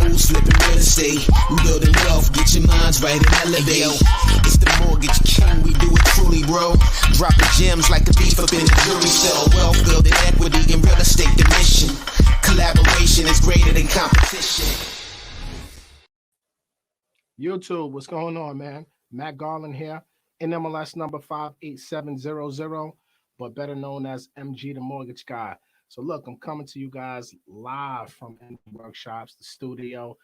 rules, flipping real estate. We building wealth, get your minds right and elevate. Yo, it's the Mortgage King, we do it truly, bro. Dropping gems like a thief up in the jewelry store. Wealth building equity in real estate, the mission. Collaboration is greater than competition. YouTube, what's going on, man? Matt Garland here, NMLS number 58700, but better known as MG the Mortgage Guy. So look, I'm coming to you guys live from MG Workshops, the studio.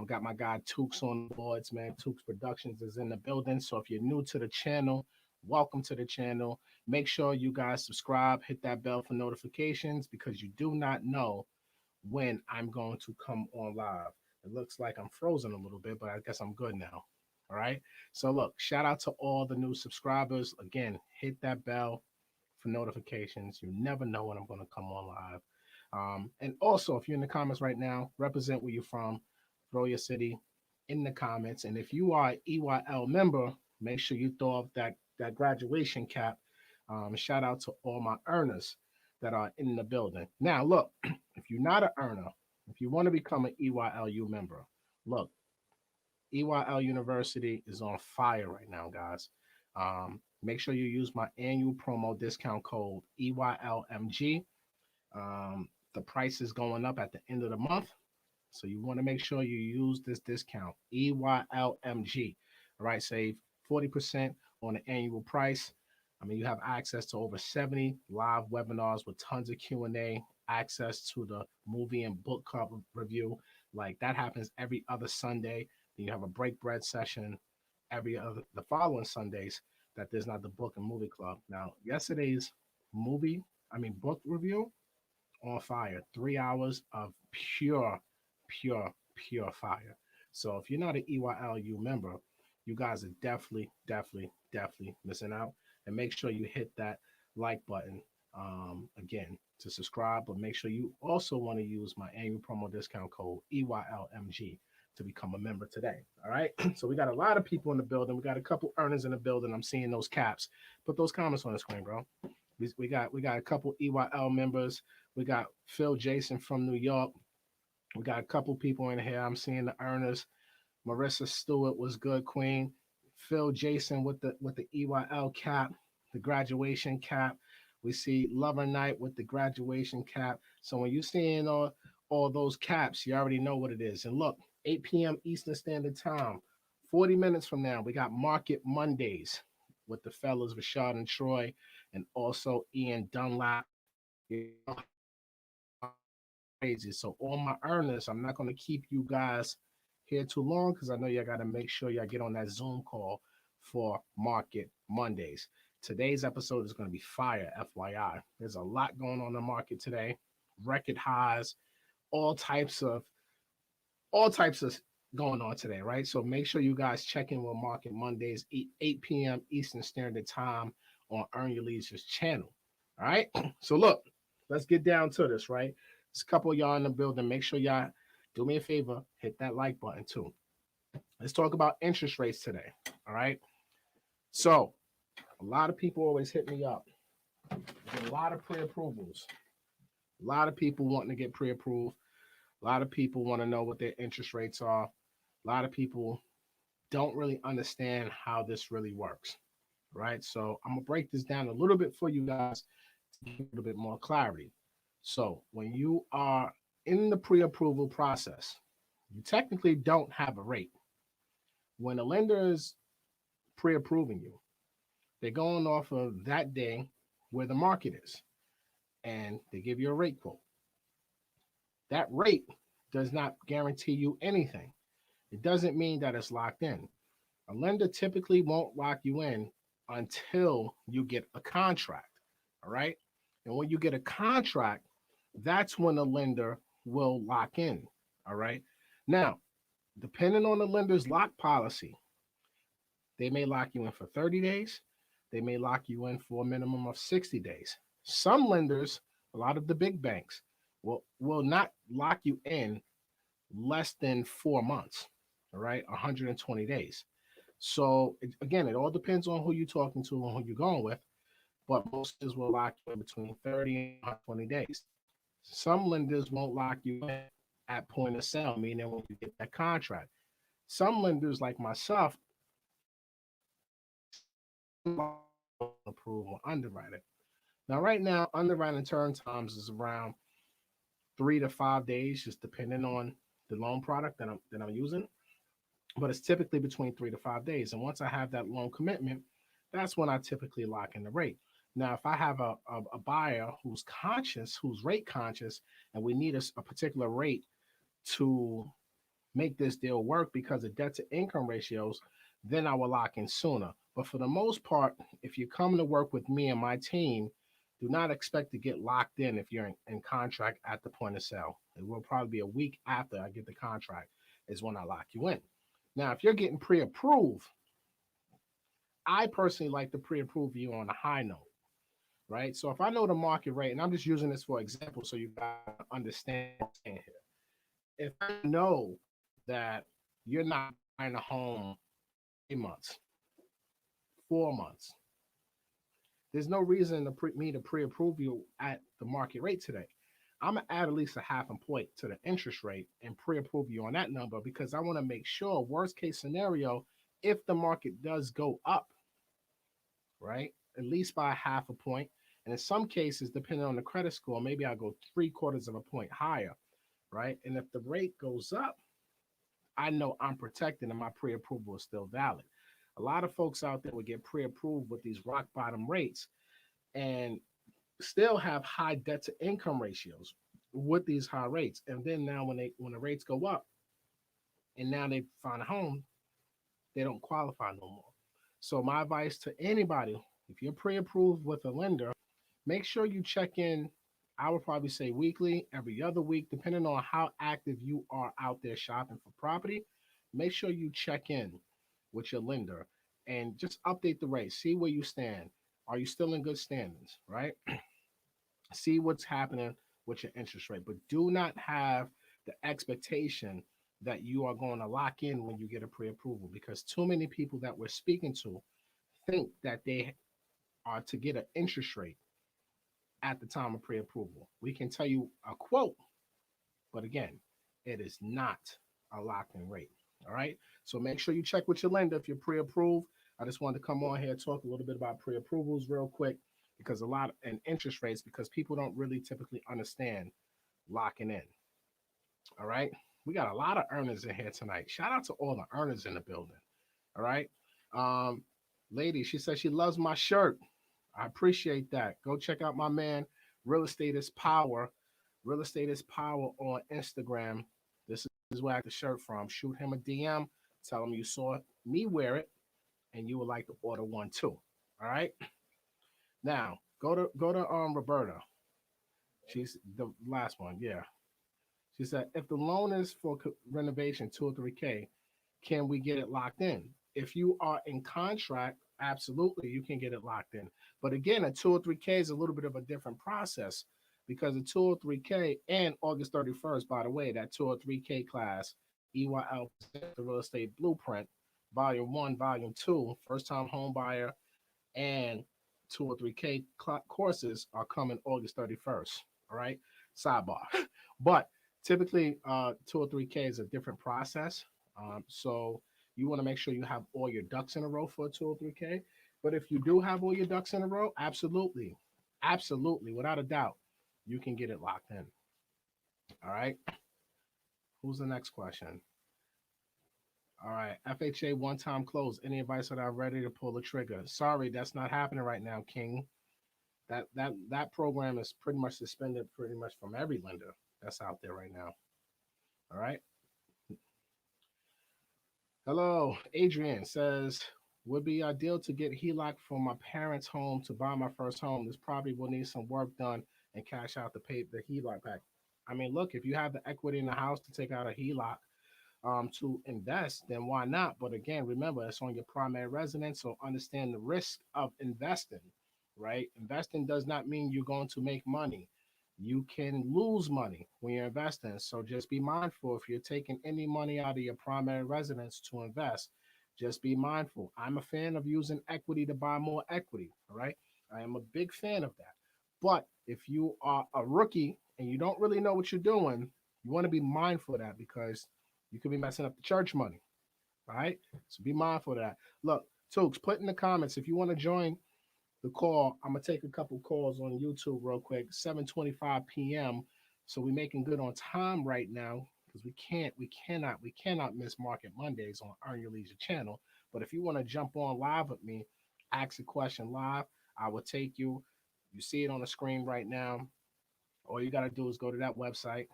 Got my guy Tukes on the boards, man. Tukes Productions is in the building. So if you're new to the channel, welcome to the channel. Make sure you guys subscribe, hit that bell for notifications, because you do not know when I'm going to come on live. It looks like I'm frozen a little bit, but I guess I'm good now. All right. So look, shout out to all the new subscribers. Again, hit that bell for notifications. You never know when I'm going to come on live. And also, if you're in the comments right now, represent where you're from, throw your city in the comments. And if you are an EYL member, make sure you throw up that graduation cap. Shout out to all my earners that are in the building. Now, look, if you're not an earner, if you want to become an EYLU member, look, EYL University is on fire right now, guys. Make sure you use my annual promo discount code EYLMG. The price is going up at the end of the month, so you want to make sure you use this discount, EYLMG. All right, save 40% on the annual price. I mean, you have access to over 70 live webinars with tons of Q&A, access to the movie and book club review. Like that happens every other Sunday. Then you have a break bread session the following Sundays that there's not the book and movie club. Now, yesterday's book review on fire. 3 hours of pure fire. So if you're not an EYLU member, you guys are definitely missing out. And make sure you hit that like button again to subscribe, but make sure you also want to use my annual promo discount code EYLMG to become a member today. All right. So we got a lot of people in the building. We got a couple earners in the building. I'm seeing those caps. Put those comments on the screen, bro. We got a couple EYL members. We got Phil Jason from New York. We got a couple people in here. I'm seeing the earners. Marissa Stewart was good, Queen. Phil Jason with the EYL cap, the graduation cap. We see Lover Night with the graduation cap. So when you're seeing all those caps, you already know what it is. And look, 8 p.m. Eastern Standard Time, 40 minutes from now, we got Market Mondays with the fellas Rashad and Troy, and also Ian Dunlap. Crazy. So all my earners, I'm not going to keep you guys here too long because I know y'all got to make sure y'all get on that Zoom call for Market Mondays. Today's episode is going to be fire, FYI. There's a lot going on in the market today. Record highs, all types of going on today, right? So make sure you guys check in with Market Mondays, 8 p.m. Eastern Standard Time on Earn Your Leisure's channel. All right. So look, let's get down to this, right? There's a couple of y'all in the building. Make sure y'all do me a favor, hit that like button too. Let's talk about interest rates today. All right. So a lot of people always hit me up. There's a lot of pre-approvals. A lot of people wanting to get pre-approved. A lot of people want to know what their interest rates are. A lot of people don't really understand how this really works, right? So I'm going to break this down a little bit for you guys to get a little bit more clarity. So when you are in the pre-approval process, you technically don't have a rate. When a lender is pre-approving you, they're going off of that day where the market is, and they give you a rate quote. That rate does not guarantee you anything. It doesn't mean that it's locked in. A lender typically won't lock you in until you get a contract, all right? And when you get a contract, that's when the lender will lock in, all right? Now, depending on the lender's lock policy, they may lock you in for 30 days. They may lock you in for a minimum of 60 days. Some lenders, a lot of the big banks, will not lock you in less than 4 months, all right, 120 days. So again, it all depends on who you're talking to and who you're going with, but most lenders will lock you in between 30 and 120 days. Some lenders won't lock you in at point of sale, meaning when you get that contract. Some lenders like myself approve or underwrite it. Now, right now, underwriting turn times is around 3 to 5 days, just depending on the loan product that I'm using. But it's typically between 3 to 5 days. And once I have that loan commitment, that's when I typically lock in the rate. Now, if I have a buyer who's conscious, who's rate conscious, and we need a particular rate to make this deal work because of debt to income ratios, then I will lock in sooner. But for the most part, if you're coming to work with me and my team, do not expect to get locked in if you're in contract at the point of sale. It will probably be a week after I get the contract is when I lock you in. Now, if you're getting pre-approved, I personally like to pre-approve you on a high note, right? So if I know the market rate, and I'm just using this for example so you guys understand what I'm saying here. If I know that you're not buying a home 3 months, 4 months, there's no reason to me to pre-approve you at the market rate today. I'm gonna add at least a half a point to the interest rate and pre-approve you on that number because I want to make sure, worst case scenario, if the market does go up, right, at least by a half a point, and in some cases, depending on the credit score, maybe I'll go 3/4 of a point higher, right? And if the rate goes up, I know I'm protected and my pre-approval is still valid. A lot of folks out there would get pre-approved with these rock bottom rates and still have high debt to income ratios with these high rates. And then now when the rates go up and now they find a home, they don't qualify no more. So my advice to anybody, if you're pre-approved with a lender, make sure you check in. I would probably say weekly, every other week, depending on how active you are out there shopping for property. Make sure you check in with your lender and just update the rate. See where you stand. Are you still in good standings, right? See what's happening with your interest rate, but do not have the expectation that you are going to lock in when you get a pre-approval because too many people that we're speaking to think that they are to get an interest rate at the time of pre-approval. We can tell you a quote, but again, it is not a locked-in rate. All right. So make sure you check with your lender if you're pre-approved. I just wanted to come on here and talk a little bit about pre-approvals real quick because a lot and interest rates because people don't really typically understand locking in. All right. We got a lot of earners in here tonight. Shout out to all the earners in the building. All right. Um, Lady, she says she loves my shirt. I appreciate that. Go check out my man, Real Estate is Power. Real Estate is Power on Instagram. This is where I got the shirt from. Shoot him a DM. Tell him you saw me wear it and you would like to order one too. All right. Now go to Roberta. She's the last one. Yeah. She said, if the loan is for renovation, 2 or 3K, can we get it locked in? If you are in contract, absolutely, you can get it locked in. But again, a 2 or 3K is a little bit of a different process because a 2 or 3K and August 31st, by the way, that 2 or 3K class, EYL, the Real Estate Blueprint, Volume 1, Volume 2, first time home buyer, and 2 or 3K courses are coming August 31st. All right. Sidebar. But typically, 2 or 3K is a different process. So you want to make sure you have all your ducks in a row for a 2 or 3K. But if you do have all your ducks in a row, absolutely, absolutely, without a doubt, you can get it locked in. All right. Who's the next question? All right. FHA one time close. Any advice that I'm ready to pull the trigger? Sorry, that's not happening right now, King. That program is pretty much suspended pretty much from every lender that's out there right now. All right. Hello, Adrian says, would be ideal to get HELOC for my parents' home to buy my first home. This probably will need some work done and cash out to pay the HELOC back. I mean, look, if you have the equity in the house to take out a HELOC to invest, then why not? But again, remember, it's on your primary residence, so understand the risk of investing, right? Investing does not mean you're going to make money. You can lose money when you're investing. So just be mindful if you're taking any money out of your primary residence to invest, just be mindful. I'm a fan of using equity to buy more equity. All right. I am a big fan of that. But if you are a rookie and you don't really know what you're doing, You want to be mindful of that because you could be messing up the church money. All right. So be mindful of that. Look, Tooks, put in the comments if you want to join the call. I'm gonna take a couple calls on YouTube real quick. 7:25 p.m. So we're making good on time right now because we cannot miss Market Mondays on Earn Your Leisure channel. But if you want to jump on live with me, ask a question live, I will take you. You see it on the screen right now. All you gotta do is go to that website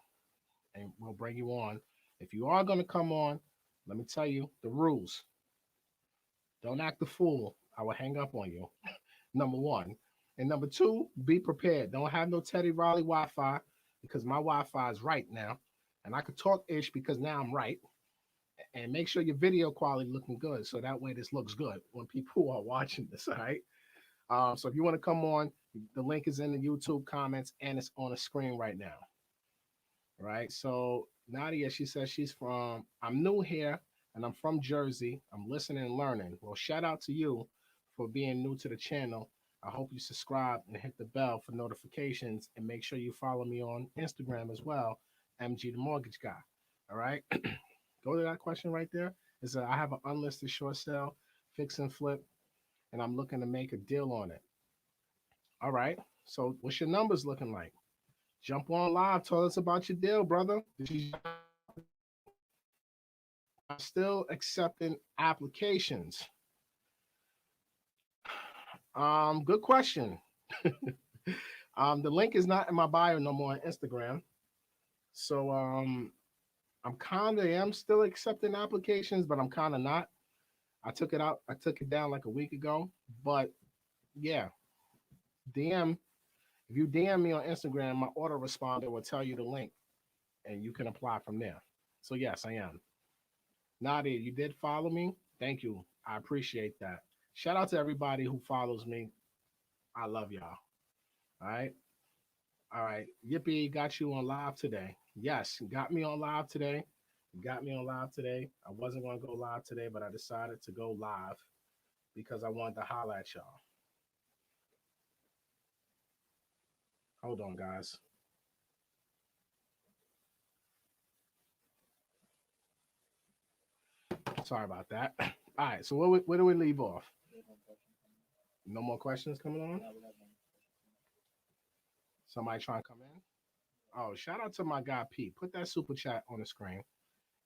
and we'll bring you on. If you are gonna come on, let me tell you the rules. Don't act the fool. I will hang up on you. Number one. And number two, be prepared. Don't have no Teddy Riley Wi-Fi because my Wi-Fi is right now. And I could talk ish because now I'm right. And make sure your video quality looking good. So that way this looks good when people are watching this, all right? So if you want to come on, the link is in the YouTube comments and it's on the screen right now. All right. So Nadia, she says I'm new here and I'm from Jersey. I'm listening and learning. Well, shout out to you for being new to the channel. I hope you subscribe and hit the bell for notifications and make sure you follow me on Instagram as well, MG the Mortgage Guy. All right. Go to that question right there. I have an unlisted short sale, fix and flip, and I'm looking to make a deal on it. All right. So what's your numbers looking like? Jump on live. Tell us about your deal, brother. I'm still accepting applications. Good question. The link is not in my bio no more on Instagram. So I'm still accepting applications, but I'm kind of not. I took it down like a week ago. But yeah, if you DM me on Instagram, my autoresponder will tell you the link and you can apply from there. So yes, I am. Nadia, you did follow me. Thank you. I appreciate that. Shout out to everybody who follows me. I love y'all. All right. All right. Yippee got you on live today. Yes, got me on live today. I wasn't going to go live today, but I decided to go live because I wanted to holler at y'all. Hold on, guys. Sorry about that. All right. So where do we leave off? No more questions coming on? Somebody trying to come in? Oh, shout out to my guy Pete. Put that super chat on the screen.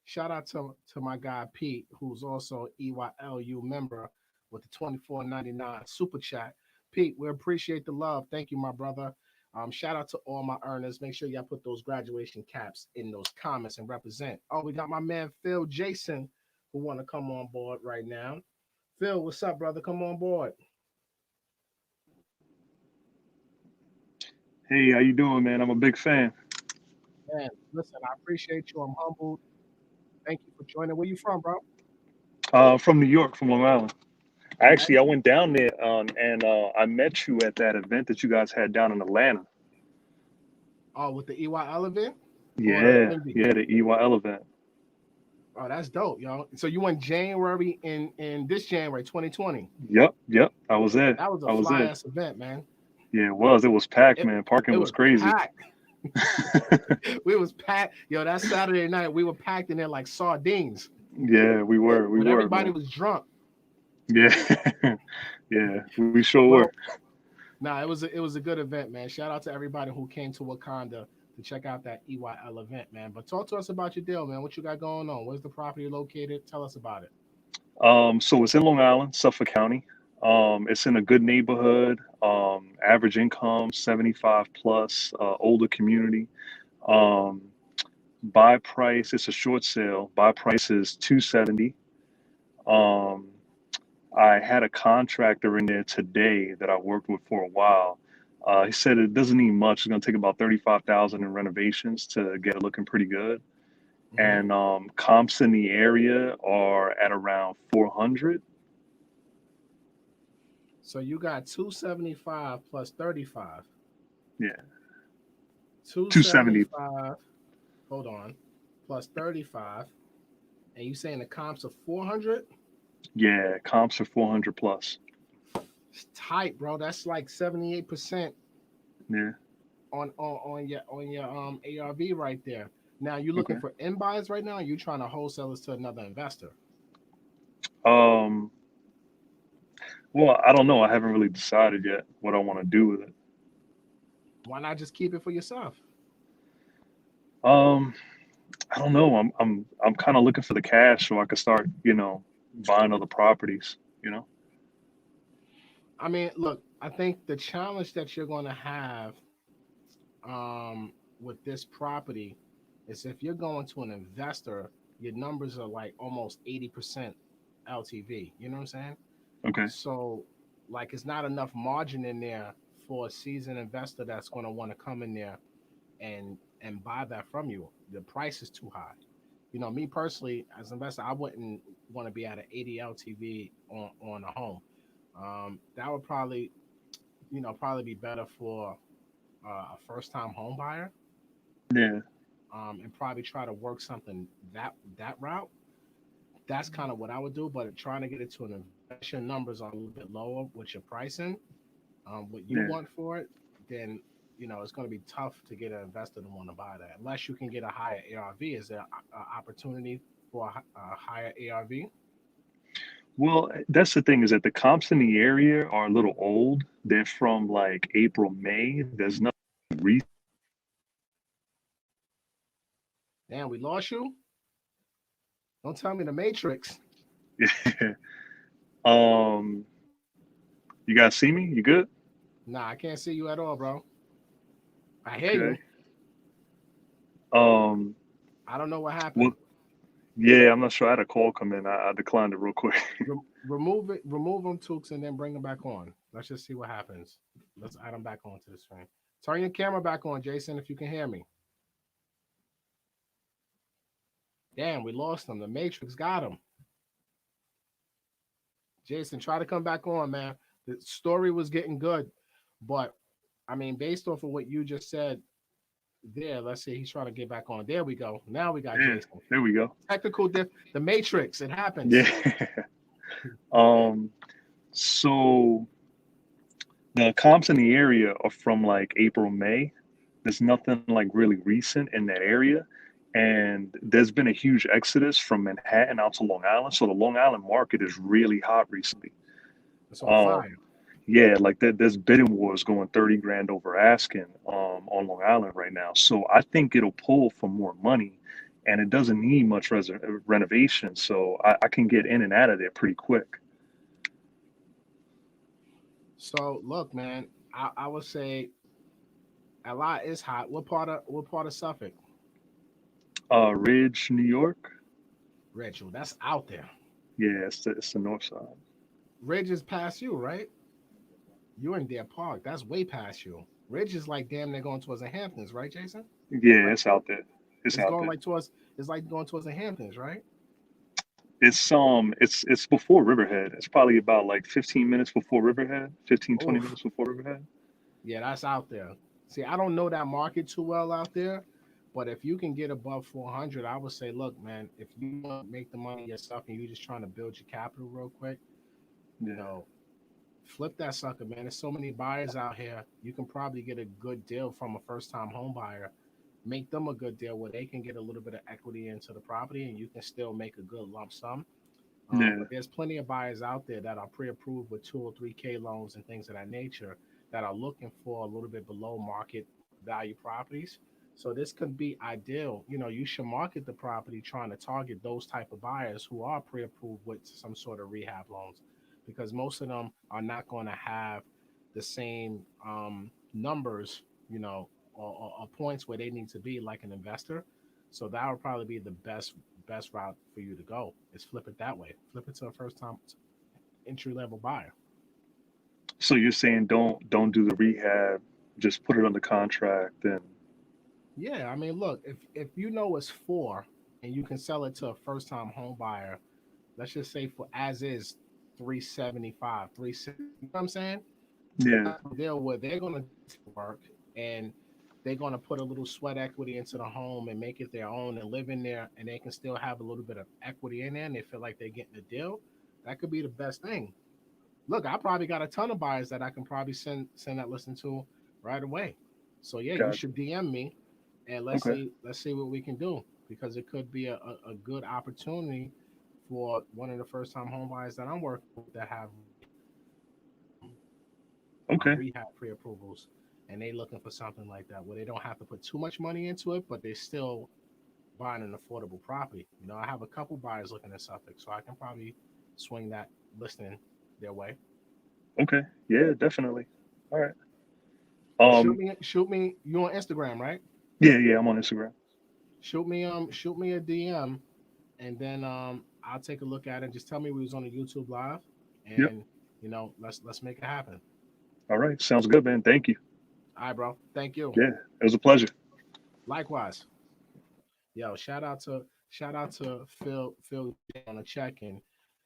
Shout out to my guy Pete, who's also EYLU member with the $24.99 super chat. Pete, we appreciate the love. Thank you, my brother. Shout out to all my earners. Make sure y'all put those graduation caps in those comments and represent. Oh, we got my man Phil Jason who want to come on board right now. Phil, what's up, brother? Come on board. Hey, how you doing, man? I'm a big fan. Man, listen, I appreciate you. I'm humbled. Thank you for joining. Where you from, bro? From New York, from Long Island. Actually, I went down there and I met you at that event that you guys had down in Atlanta. Oh, with the EYL event? Yeah, the EYL event. Oh, that's dope, yo. So you went January in this January 2020. Yep. I was there. That was a fly ass event, man. Yeah, it was. It was packed, man. Parking was crazy. Packed. We was packed. Yo, that Saturday night, we were packed in there like sardines. Yeah, we were. But everybody was drunk. Yeah. Yeah, we sure were. Nah, it was a good event, man. Shout out to everybody who came to Wakanda to check out that EYL event, man. But talk to us about your deal, man. What you got going on? Where's the property located? Tell us about it. So it's in Long Island, Suffolk County. It's in a good neighborhood. Average income 75 plus. Older community. Buy price, it's a short sale. Buy price is $270. I had a contractor in there today that I worked with for a while. He said it doesn't need much. It's gonna take about 35,000 in renovations to get it looking pretty good. Mm-hmm. And comps in the area are at around 400. So you got 275 plus 35. Yeah. 275. Hold on. Plus 35. And you saying the comps are 400? Yeah, comps are 400 plus. It's tight, bro. That's like 78%. Yeah. On your ARV right there. Now, you looking Okay. for in buyers right now? Or you trying to wholesale this to another investor? Um, well, I don't know. I haven't really decided yet what I want to do with it. Why not just keep it for yourself? Um, I don't know. I'm kind of looking for the cash so I can start, buying other properties, you know? I mean, look, I think the challenge that you're going to have with this property is if you're going to an investor, your numbers are like almost 80% LTV. You know what I'm saying? Okay. So, like, it's not enough margin in there for a seasoned investor that's going to want to come in there and buy that from you. The price is too high. You know, me personally, as an investor, I wouldn't want to be at an 80 LTV on a home. That would probably, probably be better for a first time home buyer, Yeah. and probably try to work something that route. That's kind of what I would do. But trying to get it to an investor numbers are a little bit lower with your pricing, what you Yeah. want for it, then it's going to be tough to get an investor to want to buy that unless you can get a higher ARV. Is there an opportunity for a higher ARV? Well, that's the thing is that the comps in the area are a little old. They're from like April, May. There's nothing recent. Damn, we lost you. Don't tell me the Matrix. Um, you guys see me? You good? Nah, I can't see you at all, bro. I hear you. Okay. Um, I don't know what well, happened. yeah, I'm not sure. I had a call come in. I declined it real quick. Remove it, remove them, Tooks, and then bring them back on. Let's just see what happens. Let's add them back onto the screen. Turn your camera back on, Jason, if you can hear me. Damn, we lost them. The Matrix got him. Jason, try to come back on, man. The story was getting good, but I mean, based off of what you just said there, let's see. He's trying to get back on. There we go. Now we got Yeah, Jason. there we go. Technical diff. The Matrix. It happens. Yeah. Um, so the comps in the area are from like April, May. There's nothing like really recent in that area. And there's been a huge exodus from Manhattan out to Long Island. So the Long Island market is really hot recently. It's on fire. Um, yeah, like there's bidding wars going 30 grand over asking on Long Island right now. So I think it'll pull for more money and it doesn't need much renovation. So I can get in and out of there pretty quick. So look, man, I would say a lot is hot. What part of Suffolk? Ridge, New York. Rachel, that's out there. Yeah, it's the north side. Ridge is past you, right? You in Deer Park. That's way past you. Ridge is like damn near going towards the Hamptons, right, Jason? Yeah, Right it's there. out there. It's It's out going there. like towards. It's like going towards the Hamptons, right? It's before Riverhead. It's probably about like 15 minutes before Riverhead, 15 20 Oof. minutes before Riverhead. Yeah, that's out there. See, I don't know that market too well out there, but if you can get above 400, I would say, look, man, if you want to make the money yourself and you're just trying to build your capital real quick, you Yeah. know, flip that sucker, man. There's so many buyers out here. You can probably get a good deal from a first time home buyer. Make them a good deal where they can get a little bit of equity into the property and you can still make a good lump sum. Yeah. But there's plenty of buyers out there that are pre-approved with 2 or 3K loans and things of that nature that are looking for a little bit below market value properties. So this could be ideal. You know, you should market the property trying to target those type of buyers who are pre-approved with some sort of rehab loans, because most of them are not going to have the same numbers, or points where they need to be like an investor. So that would probably be the best route for you to go is flip it that way. Flip it to a first time entry level buyer. So you're saying don't do the rehab, just put it under contract and Yeah, I mean, look, if you know it's four and you can sell it to a first time home buyer, let's just say for as is 375, 360, you know what I'm saying? yeah, Deal where they're gonna work and they're gonna put a little sweat equity into the home and make it their own and live in there and they can still have a little bit of equity in there and they feel like they're getting a deal. That could be the best thing. Look, I probably got a ton of buyers that I can probably send that listen to right away. So yeah, you gotcha. should DM me and Okay. let's see what we can do, because it could be a good opportunity for one of the first time home buyers that I'm working with that have Okay. rehab pre-approvals, and they looking for something like that where they don't have to put too much money into it, but they still buying an affordable property. You know, I have a couple buyers looking at Suffolk, so I can probably swing that listing their way. Okay. Yeah, definitely. All right. But Um. shoot me. You on Instagram, right? Yeah. Yeah. I'm on Instagram. Shoot me a DM, and then I'll take a look at it. Just tell me we was on the YouTube live, Yep. and you know, let's make it happen. All right. Sounds good, man. Thank you. All right, bro. Thank you. Yeah. It was a pleasure. Likewise. Yo, shout out to Phil on the check in.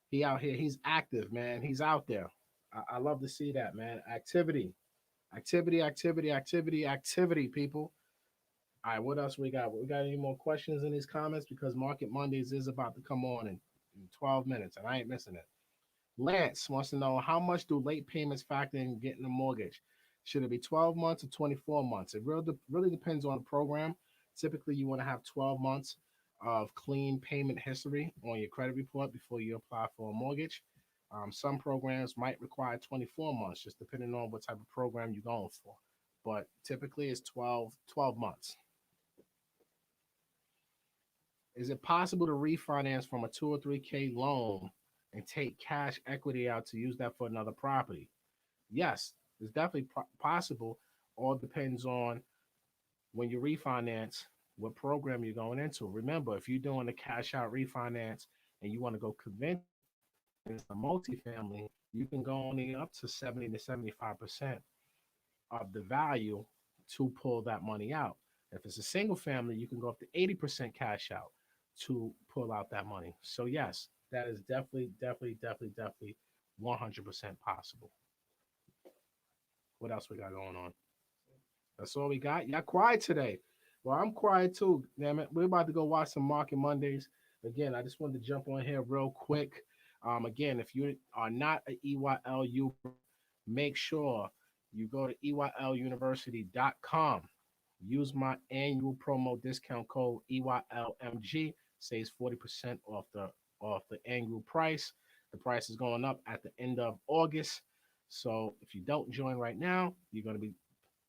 He out here. He's active, man. He's out there. I love to see that, man. Activity, activity, activity, activity, activity. People. All right. What else we got? We got any more questions in these comments? Because Market Mondays is about to come on in 12 minutes, and I ain't missing it. Lance wants to know, how much do late payments factor in getting a mortgage? Should it be 12 months or 24 months? It really depends on the program. Typically, you want to have 12 months of clean payment history on your credit report before you apply for a mortgage. Some programs might require 24 months, just depending on what type of program you're going for. But typically, it's 12 months. Is it possible to refinance from a 2 or 3K loan and take cash equity out to use that for another property? Yes, it's definitely possible. All depends on when you refinance, what program you're going into. Remember, if you're doing a cash out refinance and you want to go conventional, it's a multifamily, you can go only up to 70 to 75% of the value to pull that money out. If it's a single family, you can go up to 80% cash out to pull out that money. So yes, that is definitely 100% possible. What else we got going on? That's all we got. Y'all quiet today. Well, I'm quiet too. Damn it. We're about to go watch some Market Mondays. Again, I just wanted to jump on here real quick. Again, if you are not an EYLU, make sure you go to EYLUniversity.com. Use my annual promo discount code EYLMG. Saves 40% off the annual price. The price is going up at the end of August. So if you don't join right now, you're going to be,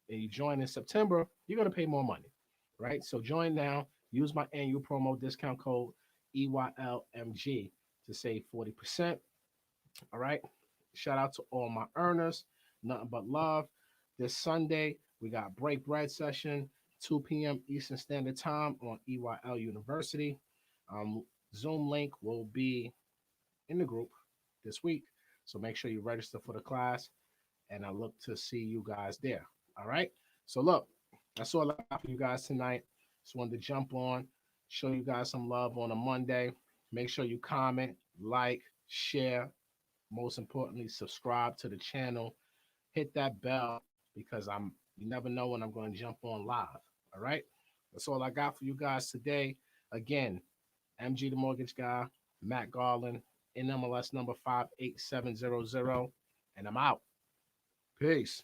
and you join in September, you're going to pay more money, right? So join now. Use my annual promo discount code EYLMG to save 40%. All right. Shout out to all my earners. Nothing but love. This Sunday, we got break bread session, 2 p.m. Eastern Standard Time on EYL University. Zoom link will be in the group this week. So make sure you register for the class, and I look to see you guys there. All right. So look, that's all I got for you guys tonight. Just wanted to jump on, show you guys some love on a Monday. Make sure you comment, like, share. Most importantly, subscribe to the channel. Hit that bell, because you never know when I'm going to jump on live. All right. That's all I got for you guys today. Again, MG the Mortgage Guy, Matt Garland, NMLS number 58700, and I'm out. Peace.